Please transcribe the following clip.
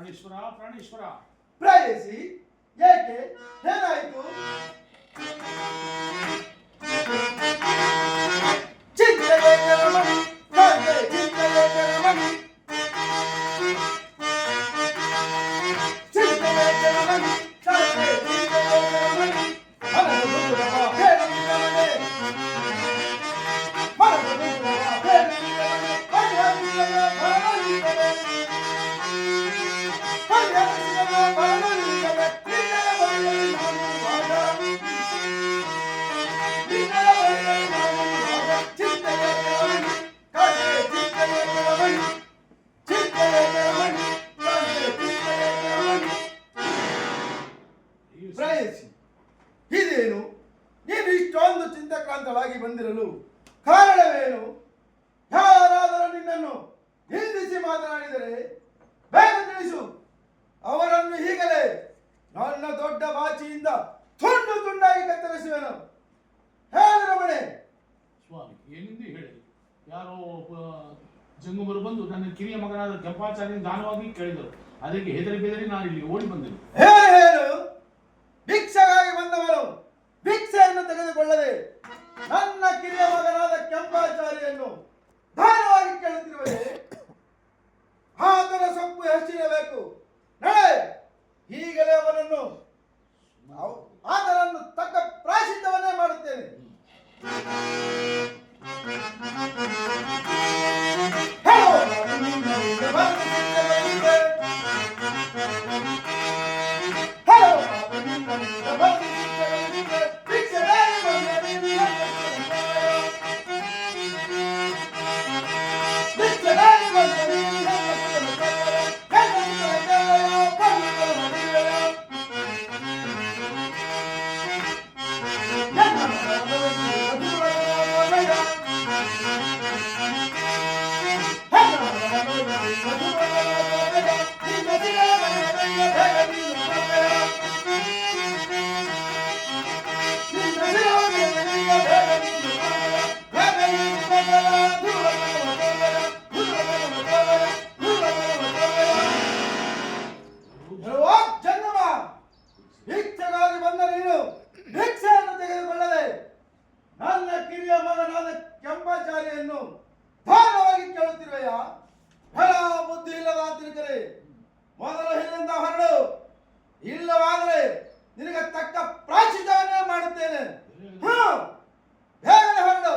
ಪ್ರಾಣೇಶ್ವರ ಪ್ರಾಣೇಶ್ವರ ಪ್ರೇಯಸಿ ಏಕೆ ಏನಾಯಿತು? ಚಿಂತೆಗೆ ರಮಣಿ ಕಾಗೆ ಚಿಂತೆಗೆ ರಮಣಿ ಚಿಂತೆಗೆ ರಮಣಿ ಕಾಗೆ ಚಿಂತೆಗೆ ರಮಣಿ ಮನದ ದುಃಖವ ಹೇಳಿ ರಮಣೆ ಮನದ ದುಃಖವ ಹೇಳಿ ರಮಣೆ ಪರಿಹರಿಸಲು ಬರಲಿಲ್ಲವೇ ಪರಿಹರಿಸಲು ಬರಲಿಲ್ಲವೇ ನಿನ್ನಯ ಬಳಿಯಲ್ಲಿ ನಾನು ವಾದ ನಿನ್ನಯ ಬಳಿಯಲ್ಲಿ ನಾನು ವಾದ ಚಿಂತೆಗೆ ರಮಣಿ ಕಾಗೆ ಚಿಂತೆಗೆ ರಮಣಿ ಚಿಂತೆಗೆ ರಮಣಿ ಕಾಗೆ ಚಿಂತೆಗೆ ರಮಣಿ ಪ್ರೇಯಸಿ ಇದೇನು ನೀನು ಇಷ್ಟೊಂದು ಚಿಂತಾಕ್ರಾಂತಳಾಗಿ ಬಂದಿರಲು ಕಾರಣವೇನು? ಯಾರಾದರೂ ನಿನ್ನನ್ನು ನಿಂದಿಸಿ ಮಾತನಾಡಿದರೆ ಬೇಗ ತಿಳಿಸು. ಅವರನ್ನು ಈಗಲೇ ನನ್ನ ದೊಡ್ಡ ಬಾಚಿಯಿಂದ ತುಂಡು ತುಂಡಾಗಿ ಕತ್ತರಿಸುವೆನು. ಹೇಳು ರಮಣೆ. ಸ್ವಾಮಿ ಏನೆಂದು ಹೇಳಿ, ಯಾರೋ ಜಂಗುಮರು ಬಂದು ನನ್ನ ಕಿರಿಯ ಮಗನಾದ ಕೆಂಪಾಚಾರ್ಯ ದಾನವಾಗಿ ಕೇಳಿದರು. ಅದಕ್ಕೆ ಹೆದರಿ ಬೆದರಿ ನಾನು ಇಲ್ಲಿ ಓಡಿ ಬಂದೆನು. ಹೇಳು. ಭಿಕ್ಷೆಗಾಗಿ ಬಂದವನು ಭಿಕ್ಷೆಯನ್ನು ತೆಗೆದುಕೊಳ್ಳದೆ ನನ್ನ ಕಿರಿಯ ಮಗನಾದ ಕೆಂಪಾಚಾರ್ಯನ್ನು ದಾನವಾಗಿ ಕೇಳುತ್ತಿರುವೆ. ಆತನ ಸೊಪ್ಪು ಹೆಚ್ಚಿರಬೇಕು. ನಡೆ, ಈಗಲೇ ಅವನನ್ನು ಆತನನ್ನು ತಕ್ಕ ಪ್ರಾಯಶ್ಚಿತ್ತವನ್ನೇ ಮಾಡುತ್ತೇನೆ. ಭಿಕ್ಷೆಗಾಗಿ ಬಂದ ನೀನು ಭಿಕ್ಷೆಯನ್ನು ತೆಗೆದುಕೊಳ್ಳದೆ ನನ್ನ ಕಿರಿಯ ಮಗನಾದ ಕೆಂಪಾಚಾರ್ಯನ್ನು ದಾನವಾಗಿ ಕೇಳುತ್ತಿರುವೆಯ? ಫಲ ಬುದ್ಧಿ ಇಲ್ಲದ ತಿರುಕರೆ, ಮೊದಲು ಇಲ್ಲಿಂದ ಹೊರಡು. ಇಲ್ಲವಾದರೆ ನಿನಗೆ ತಕ್ಕ ಪ್ರಾಯಶ್ಚಿತ್ತವನ್ನೇ ಮಾಡುತ್ತೇನೆ. ಬೇಗನೆ ಹೊರಡು.